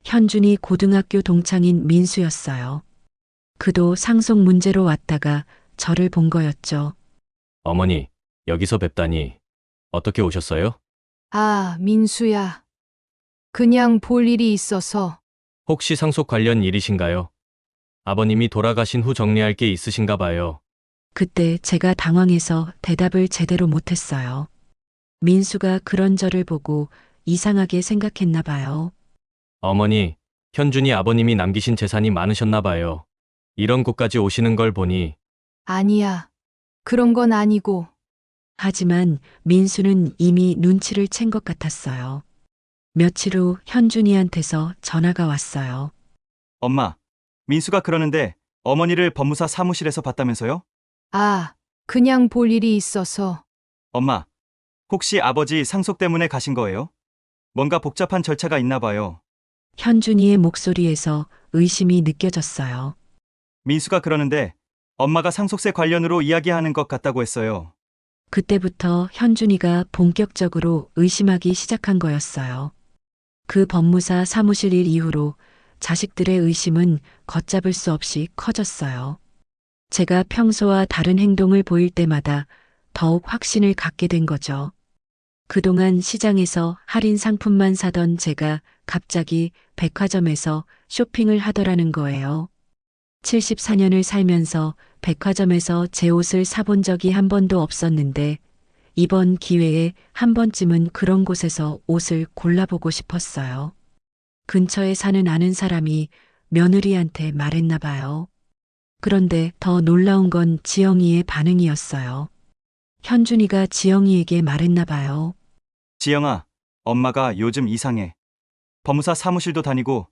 현준이 고등학교 동창인 민수였어요. 그도 상속 문제로 왔다가 저를 본 거였죠. 어머니, 여기서 뵙다니. 어떻게 오셨어요? 아, 민수야. 그냥 볼 일이 있어서. 혹시 상속 관련 일이신가요? 아버님이 돌아가신 후 정리할 게 있으신가 봐요. 그때 제가 당황해서 대답을 제대로 못했어요. 민수가 그런 저를 보고 이상하게 생각했나 봐요. 어머니, 현준이 아버님이 남기신 재산이 많으셨나 봐요. 이런 곳까지 오시는 걸 보니 아니야. 그런 건 아니고. 하지만 민수는 이미 눈치를 챈 것 같았어요. 며칠 후 현준이한테서 전화가 왔어요. 엄마, 민수가 그러는데 어머니를 법무사 사무실에서 봤다면서요? 아, 그냥 볼 일이 있어서. 엄마, 혹시 아버지 상속 때문에 가신 거예요? 뭔가 복잡한 절차가 있나 봐요. 현준이의 목소리에서 의심이 느껴졌어요. 민수가 그러는데 엄마가 상속세 관련으로 이야기하는 것 같다고 했어요. 그때부터 현준이가 본격적으로 의심하기 시작한 거였어요. 그 법무사 사무실 일 이후로 자식들의 의심은 걷잡을 수 없이 커졌어요. 제가 평소와 다른 행동을 보일 때마다 더욱 확신을 갖게 된 거죠. 그동안 시장에서 할인 상품만 사던 제가 갑자기 백화점에서 쇼핑을 하더라는 거예요. 74년을 살면서 백화점에서 제 옷을 사본 적이 한 번도 없었는데 이번 기회에 한 번쯤은 그런 곳에서 옷을 골라보고 싶었어요. 근처에 사는 아는 사람이 며느리한테 말했나 봐요. 그런데 더 놀라운 건 지영이의 반응이었어요. 현준이가 지영이에게 말했나 봐요. 지영아, 엄마가 요즘 이상해. 법무사 사무실도 다니고,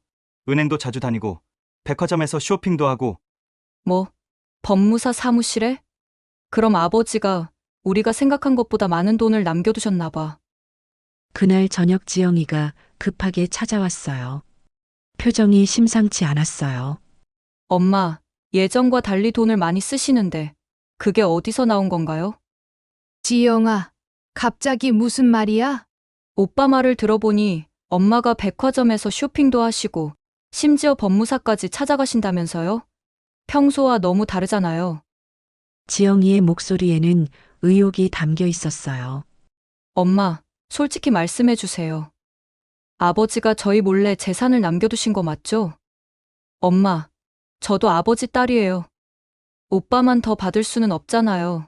은행도 자주 다니고, 백화점에서 쇼핑도 하고. 뭐, 법무사 사무실에? 그럼 아버지가 우리가 생각한 것보다 많은 돈을 남겨두셨나 봐. 그날 저녁 지영이가 급하게 찾아왔어요. 표정이 심상치 않았어요. 엄마, 예전과 달리 돈을 많이 쓰시는데 그게 어디서 나온 건가요? 지영아, 갑자기 무슨 말이야? 오빠 말을 들어보니 엄마가 백화점에서 쇼핑도 하시고 심지어 법무사까지 찾아가신다면서요? 평소와 너무 다르잖아요. 지영이의 목소리에는 의욕이 담겨 있었어요. 엄마, 솔직히 말씀해 주세요. 아버지가 저희 몰래 재산을 남겨두신 거 맞죠? 엄마, 저도 아버지 딸이에요. 오빠만 더 받을 수는 없잖아요.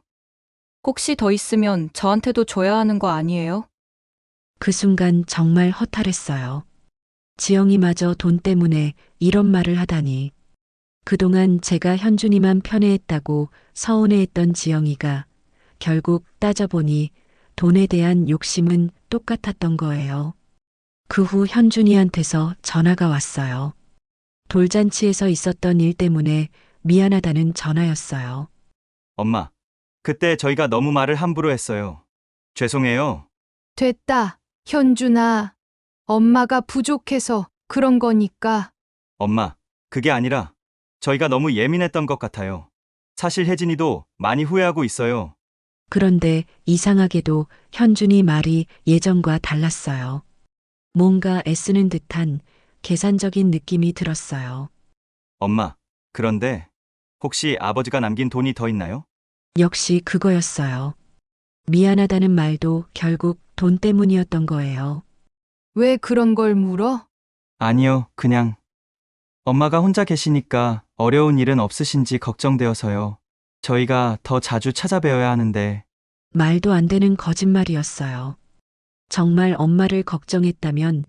혹시 더 있으면 저한테도 줘야 하는 거 아니에요? 그 순간 정말 허탈했어요. 지영이마저 돈 때문에 이런 말을 하다니. 그동안 제가 현준이만 편애했다고 서운해했던 지영이가 결국 따져보니 돈에 대한 욕심은 똑같았던 거예요. 그 후 현준이한테서 전화가 왔어요. 돌잔치에서 있었던 일 때문에 미안하다는 전화였어요. 엄마, 그때 저희가 너무 말을 함부로 했어요. 죄송해요. 됐다, 현준아. 엄마가 부족해서 그런 거니까. 엄마, 그게 아니라 저희가 너무 예민했던 것 같아요. 사실 혜진이도 많이 후회하고 있어요. 그런데 이상하게도 현준이 말이 예전과 달랐어요. 뭔가 애쓰는 듯한 계산적인 느낌이 들었어요. 엄마, 그런데 혹시 아버지가 남긴 돈이 더 있나요? 역시 그거였어요. 미안하다는 말도 결국 돈 때문이었던 거예요. 왜 그런 걸 물어? 아니요, 그냥 엄마가 혼자 계시니까 어려운 일은 없으신지 걱정되어서요. 저희가 더 자주 찾아뵈어야 하는데. 말도 안 되는 거짓말이었어요. 정말 엄마를 걱정했다면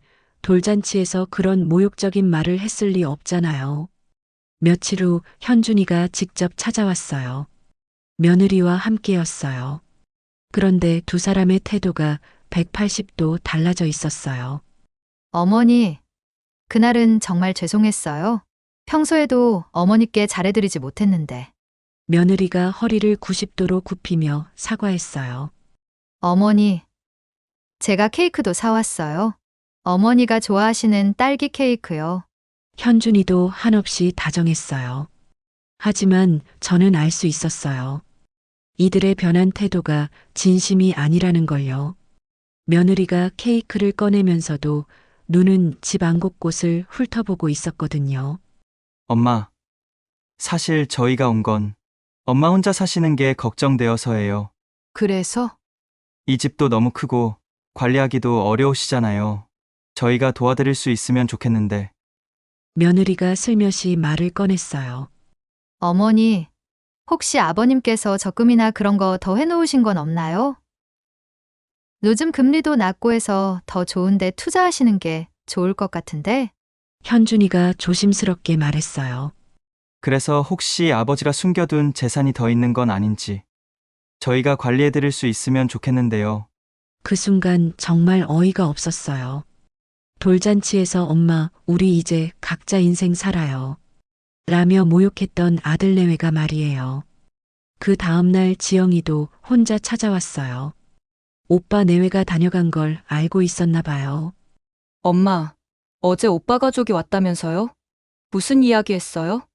돌잔치에서 그런 모욕적인 말을 했을 리 없잖아요. 며칠 후 현준이가 직접 찾아왔어요. 며느리와 함께였어요. 그런데 두 사람의 태도가 180도 달라져 있었어요. 어머니, 그날은 정말 죄송했어요. 평소에도 어머니께 잘해드리지 못했는데. 며느리가 허리를 90도로 굽히며 사과했어요. 어머니, 제가 케이크도 사왔어요. 어머니가 좋아하시는 딸기 케이크요. 현준이도 한없이 다정했어요. 하지만 저는 알 수 있었어요. 이들의 변한 태도가 진심이 아니라는 걸요. 며느리가 케이크를 꺼내면서도 눈은 집 안 곳곳을 훑어보고 있었거든요. 엄마, 사실 저희가 온 건 엄마 혼자 사시는 게 걱정되어서예요. 그래서 이 집도 너무 크고 관리하기도 어려우시잖아요. 저희가 도와드릴 수 있으면 좋겠는데. 며느리가 슬며시 말을 꺼냈어요. 어머니, 혹시 아버님께서 적금이나 그런 거 더 해놓으신 건 없나요? 요즘 금리도 낮고 해서 더 좋은데 투자하시는 게 좋을 것 같은데. 현준이가 조심스럽게 말했어요. 그래서 혹시 아버지가 숨겨둔 재산이 더 있는 건 아닌지 저희가 관리해드릴 수 있으면 좋겠는데요. 그 순간 정말 어이가 없었어요. 돌잔치에서 엄마, 우리 이제 각자 인생 살아요. 라며 모욕했던 아들 내외가 말이에요. 그 다음날 지영이도 혼자 찾아왔어요. 오빠 내외가 다녀간 걸 알고 있었나 봐요. 엄마, 어제 오빠 가족이 왔다면서요? 무슨 이야기 했어요?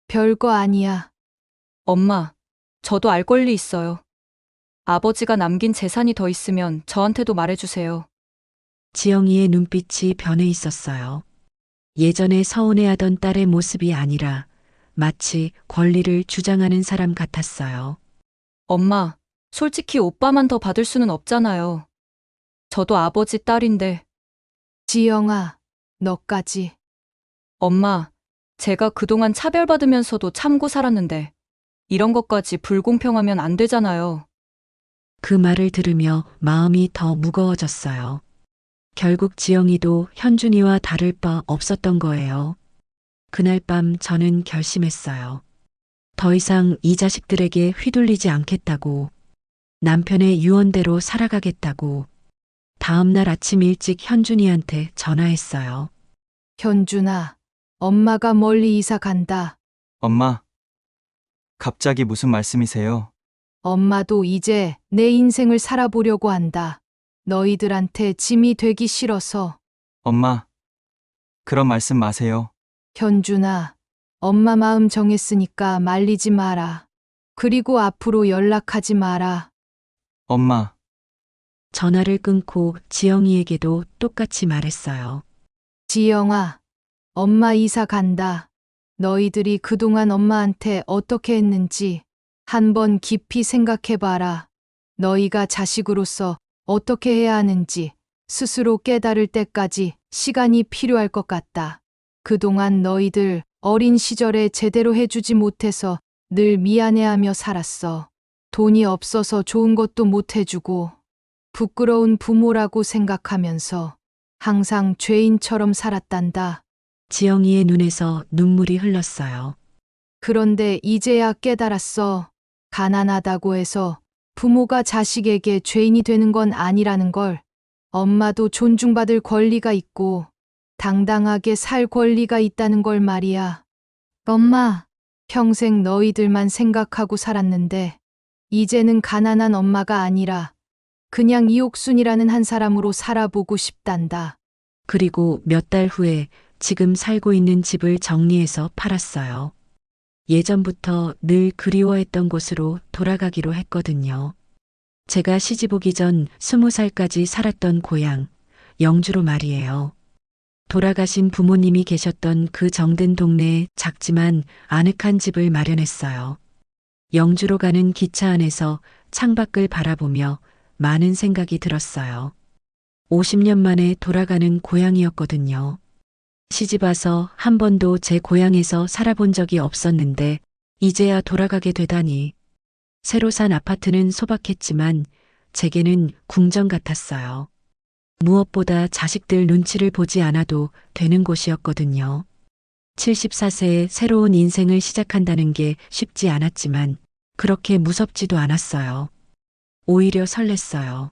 별거 아니야. 엄마, 저도 알 권리 있어요. 아버지가 남긴 재산이 더 있으면 저한테도 말해주세요. 지영이의 눈빛이 변해 있었어요. 예전에 서운해하던 딸의 모습이 아니라 마치 권리를 주장하는 사람 같았어요. 엄마, 솔직히 오빠만 더 받을 수는 없잖아요. 저도 아버지 딸인데. 지영아, 너까지. 엄마, 제가 그동안 차별받으면서도 참고 살았는데 이런 것까지 불공평하면 안 되잖아요. 그 말을 들으며 마음이 더 무거워졌어요. 결국 지영이도 현준이와 다를 바 없었던 거예요. 그날 밤 저는 결심했어요. 더 이상 이 자식들에게 휘둘리지 않겠다고, 남편의 유언대로 살아가겠다고. 다음 날 아침 일찍 현준이한테 전화했어요. 현준아, 엄마가 멀리 이사 간다. 엄마, 갑자기 무슨 말씀이세요? 엄마도 이제 내 인생을 살아보려고 한다. 너희들한테 짐이 되기 싫어서. 엄마, 그런 말씀 마세요. 현준아, 엄마 마음 정했으니까 말리지 마라. 그리고 앞으로 연락하지 마라. 엄마, 전화를 끊고 지영이에게도 똑같이 말했어요. 지영아, 엄마 이사 간다. 너희들이 그동안 엄마한테 어떻게 했는지 한번 깊이 생각해봐라. 너희가 자식으로서 어떻게 해야 하는지 스스로 깨달을 때까지 시간이 필요할 것 같다. 그동안 너희들 어린 시절에 제대로 해주지 못해서 늘 미안해하며 살았어. 돈이 없어서 좋은 것도 못 해주고 부끄러운 부모라고 생각하면서 항상 죄인처럼 살았단다. 지영이의 눈에서 눈물이 흘렀어요. 그런데 이제야 깨달았어. 가난하다고 해서 부모가 자식에게 죄인이 되는 건 아니라는 걸. 엄마도 존중받을 권리가 있고 당당하게 살 권리가 있다는 걸 말이야. 엄마, 평생 너희들만 생각하고 살았는데 이제는 가난한 엄마가 아니라 그냥 이옥순이라는 한 사람으로 살아보고 싶단다. 그리고 몇 달 후에 지금 살고 있는 집을 정리해서 팔았어요. 예전부터 늘 그리워했던 곳으로 돌아가기로 했거든요. 제가 시집 오기 전 20살까지 살았던 고향, 영주로 말이에요. 돌아가신 부모님이 계셨던 그 정든 동네에 작지만 아늑한 집을 마련했어요. 영주로 가는 기차 안에서 창밖을 바라보며 많은 생각이 들었어요. 50년 만에 돌아가는 고향이었거든요. 시집 와서 한 번도 제 고향에서 살아본 적이 없었는데 이제야 돌아가게 되다니. 새로 산 아파트는 소박했지만 제게는 궁전 같았어요. 무엇보다 자식들 눈치를 보지 않아도 되는 곳이었거든요. 74세에 새로운 인생을 시작한다는 게 쉽지 않았지만 그렇게 무섭지도 않았어요. 오히려 설렜어요.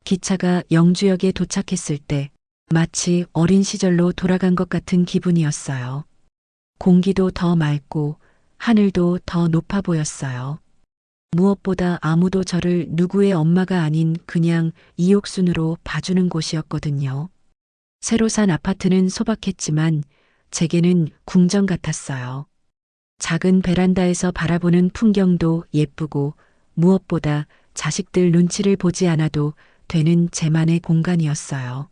기차가 영주역에 도착했을 때 마치 어린 시절로 돌아간 것 같은 기분이었어요. 공기도 더 맑고 하늘도 더 높아 보였어요. 무엇보다 아무도 저를 누구의 엄마가 아닌 그냥 이옥순으로 봐주는 곳이었거든요. 새로 산 아파트는 소박했지만 제게는 궁전 같았어요. 작은 베란다에서 바라보는 풍경도 예쁘고 무엇보다 자식들 눈치를 보지 않아도 되는 제만의 공간이었어요.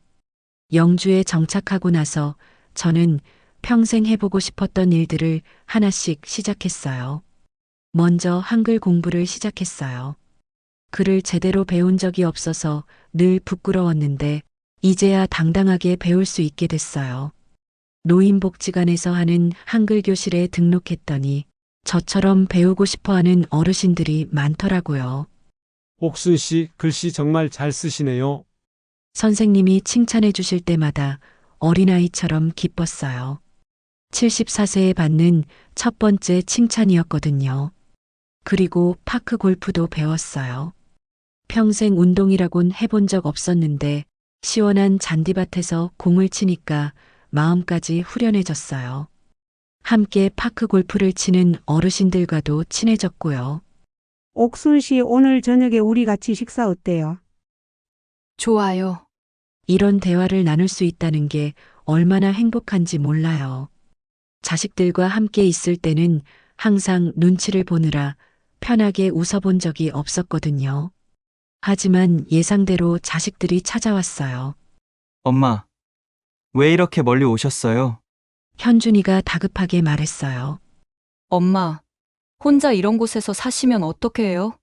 영주에 정착하고 나서 저는 평생 해보고 싶었던 일들을 하나씩 시작했어요. 먼저 한글 공부를 시작했어요. 글을 제대로 배운 적이 없어서 늘 부끄러웠는데 이제야 당당하게 배울 수 있게 됐어요. 노인복지관에서 하는 한글 교실에 등록했더니 저처럼 배우고 싶어 하는 어르신들이 많더라고요. 옥순 씨, 글씨 정말 잘 쓰시네요. 선생님이 칭찬해 주실 때마다 어린아이처럼 기뻤어요. 74세에 받는 첫 번째 칭찬이었거든요. 그리고 파크 골프도 배웠어요. 평생 운동이라곤 해본 적 없었는데 시원한 잔디밭에서 공을 치니까 마음까지 후련해졌어요. 함께 파크 골프를 치는 어르신들과도 친해졌고요. 옥순 씨, 오늘 저녁에 우리 같이 식사 어때요? 좋아요. 이런 대화를 나눌 수 있다는 게 얼마나 행복한지 몰라요. 자식들과 함께 있을 때는 항상 눈치를 보느라 편하게 웃어본 적이 없었거든요. 하지만 예상대로 자식들이 찾아왔어요. 엄마, 왜 이렇게 멀리 오셨어요? 현준이가 다급하게 말했어요. 엄마, 혼자 이런 곳에서 사시면 어떻게 해요?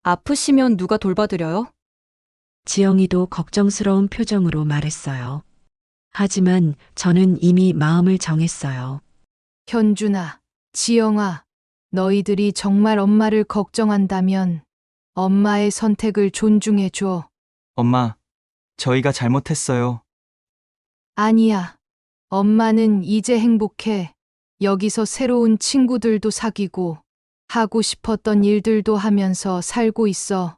아프시면 누가 돌봐드려요? 지영이도 걱정스러운 표정으로 말했어요. 하지만 저는 이미 마음을 정했어요. 현준아, 지영아, 너희들이 정말 엄마를 걱정한다면 엄마의 선택을 존중해줘. 엄마, 저희가 잘못했어요. 아니야. 엄마는 이제 행복해. 여기서 새로운 친구들도 사귀고 하고 싶었던 일들도 하면서 살고 있어.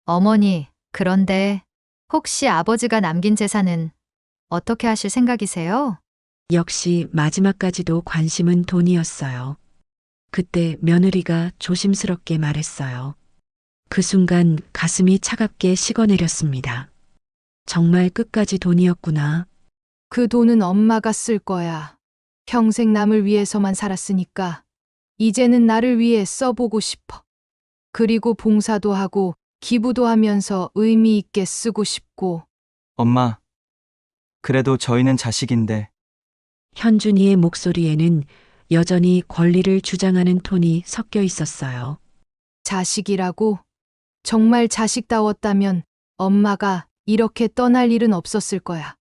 어머니, 그런데 혹시 아버지가 남긴 재산은 어떻게 하실 생각이세요? 역시 마지막까지도 관심은 돈이었어요. 그때 며느리가 조심스럽게 말했어요. 그 순간 가슴이 차갑게 식어내렸습니다. 정말 끝까지 돈이었구나. 그 돈은 엄마가 쓸 거야. 평생 남을 위해서만 살았으니까 이제는 나를 위해 써보고 싶어. 그리고 봉사도 하고 기부도 하면서 의미 있게 쓰고 싶고. 엄마, 그래도 저희는 자식인데. 현준이의 목소리에는 여전히 권리를 주장하는 톤이 섞여 있었어요. 자식이라고? 정말 자식다웠다면 엄마가 이렇게 떠날 일은 없었을 거야.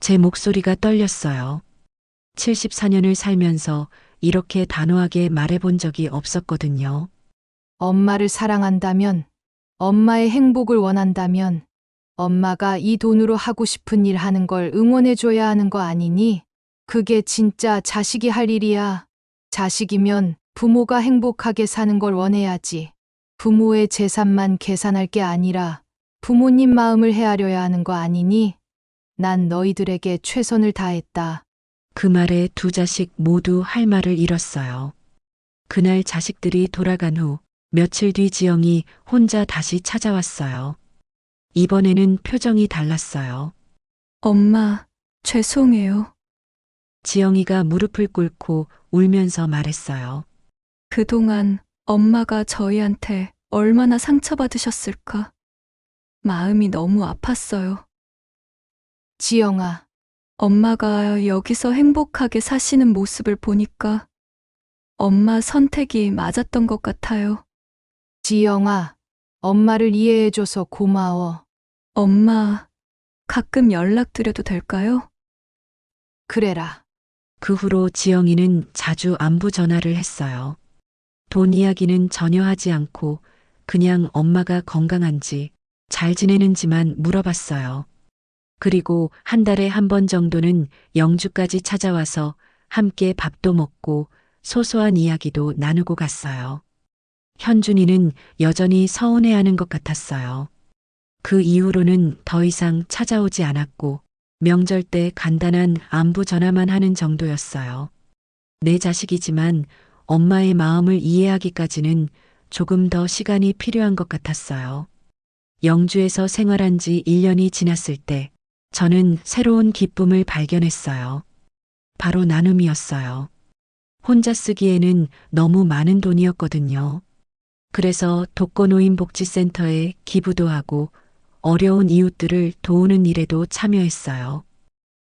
제 목소리가 떨렸어요. 74년을 살면서 이렇게 단호하게 말해본 적이 없었거든요. 엄마를 사랑한다면, 엄마의 행복을 원한다면, 엄마가 이 돈으로 하고 싶은 일 하는 걸 응원해줘야 하는 거 아니니? 그게 진짜 자식이 할 일이야. 자식이면 부모가 행복하게 사는 걸 원해야지. 부모의 재산만 계산할 게 아니라 부모님 마음을 헤아려야 하는 거 아니니? 난 너희들에게 최선을 다했다. 그 말에 두 자식 모두 할 말을 잃었어요. 그날 자식들이 돌아간 후 며칠 뒤 지영이 혼자 다시 찾아왔어요. 이번에는 표정이 달랐어요. 엄마, 죄송해요. 지영이가 무릎을 꿇고 울면서 말했어요. 그동안 엄마가 저희한테 얼마나 상처받으셨을까. 마음이 너무 아팠어요. 지영아, 엄마가 여기서 행복하게 사시는 모습을 보니까 엄마 선택이 맞았던 것 같아요. 지영아, 엄마를 이해해줘서 고마워. 엄마, 가끔 연락드려도 될까요? 그래라. 그 후로 지영이는 자주 안부 전화를 했어요. 돈 이야기는 전혀 하지 않고 그냥 엄마가 건강한지 잘 지내는지만 물어봤어요. 그리고 한 달에 한 번 정도는 영주까지 찾아와서 함께 밥도 먹고 소소한 이야기도 나누고 갔어요. 현준이는 여전히 서운해하는 것 같았어요. 그 이후로는 더 이상 찾아오지 않았고 명절 때 간단한 안부 전화만 하는 정도였어요. 내 자식이지만 엄마의 마음을 이해하기까지는 조금 더 시간이 필요한 것 같았어요. 영주에서 생활한 지 1년이 지났을 때 저는 새로운 기쁨을 발견했어요. 바로 나눔이었어요. 혼자 쓰기에는 너무 많은 돈이었거든요. 그래서 독거노인 복지센터에 기부도 하고 어려운 이웃들을 도우는 일에도 참여했어요.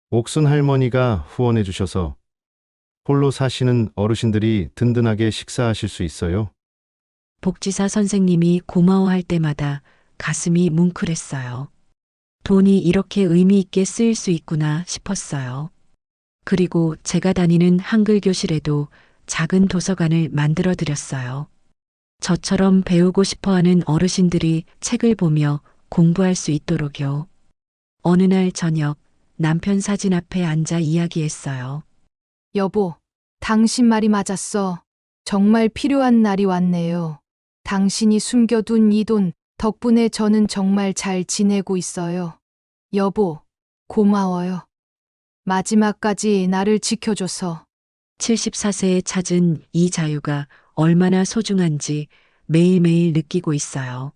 옥순 할머니가 후원해 주셔서 홀로 사시는 어르신들이 든든하게 식사하실 수 있어요. 복지사 선생님이 고마워할 때마다 가슴이 뭉클했어요. 돈이 이렇게 의미 있게 쓰일 수 있구나 싶었어요. 그리고 제가 다니는 한글 교실에도 작은 도서관을 만들어 드렸어요. 저처럼 배우고 싶어 하는 어르신들이 책을 보며 공부할 수 있도록요. 어느 날 저녁 남편 사진 앞에 앉아 이야기했어요. 여보, 당신 말이 맞았어. 정말 필요한 날이 왔네요. 당신이 숨겨둔 이 돈 덕분에 저는 정말 잘 지내고 있어요. 여보, 고마워요. 마지막까지 나를 지켜줘서. 74세에 찾은 이 자유가 얼마나 소중한지 매일매일 느끼고 있어요.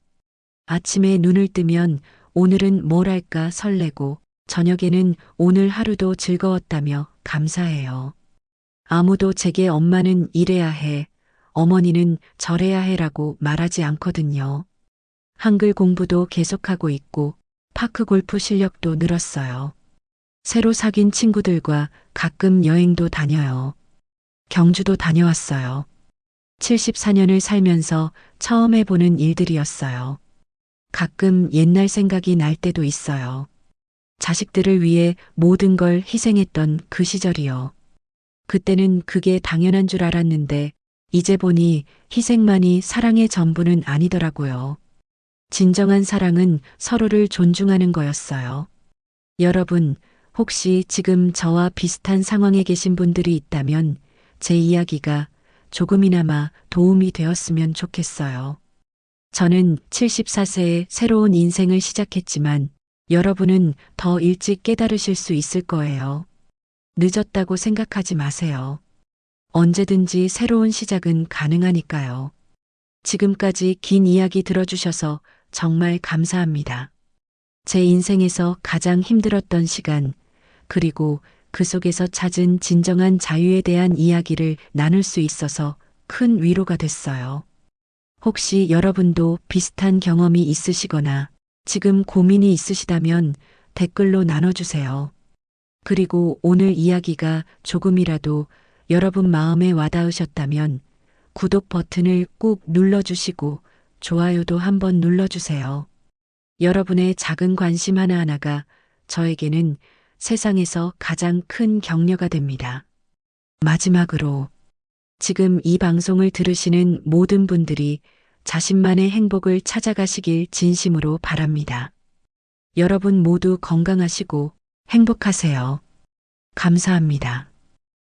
아침에 눈을 뜨면 오늘은 뭘 할까 설레고 저녁에는 오늘 하루도 즐거웠다며 감사해요. 아무도 제게 엄마는 이래야 해, 어머니는 저래야 해라고 말하지 않거든요. 한글 공부도 계속하고 있고 파크 골프 실력도 늘었어요. 새로 사귄 친구들과 가끔 여행도 다녀요. 경주도 다녀왔어요. 74년을 살면서 처음 해보는 일들이었어요. 가끔 옛날 생각이 날 때도 있어요. 자식들을 위해 모든 걸 희생했던 그 시절이요. 그때는 그게 당연한 줄 알았는데 이제 보니 희생만이 사랑의 전부는 아니더라고요. 진정한 사랑은 서로를 존중하는 거였어요. 여러분, 혹시 지금 저와 비슷한 상황에 계신 분들이 있다면 제 이야기가 조금이나마 도움이 되었으면 좋겠어요. 저는 74세에 새로운 인생을 시작했지만 여러분은 더 일찍 깨달으실 수 있을 거예요. 늦었다고 생각하지 마세요. 언제든지 새로운 시작은 가능하니까요. 지금까지 긴 이야기 들어주셔서 정말 감사합니다. 제 인생에서 가장 힘들었던 시간, 그리고 그 속에서 찾은 진정한 자유에 대한 이야기를 나눌 수 있어서 큰 위로가 됐어요. 혹시 여러분도 비슷한 경험이 있으시거나 지금 고민이 있으시다면 댓글로 나눠주세요. 그리고 오늘 이야기가 조금이라도 여러분 마음에 와닿으셨다면 구독 버튼을 꾹 눌러주시고 좋아요도 한번 눌러주세요. 여러분의 작은 관심 하나하나가 저에게는 세상에서 가장 큰 격려가 됩니다. 마지막으로 지금 이 방송을 들으시는 모든 분들이 자신만의 행복을 찾아가시길 진심으로 바랍니다. 여러분 모두 건강하시고 행복하세요. 감사합니다.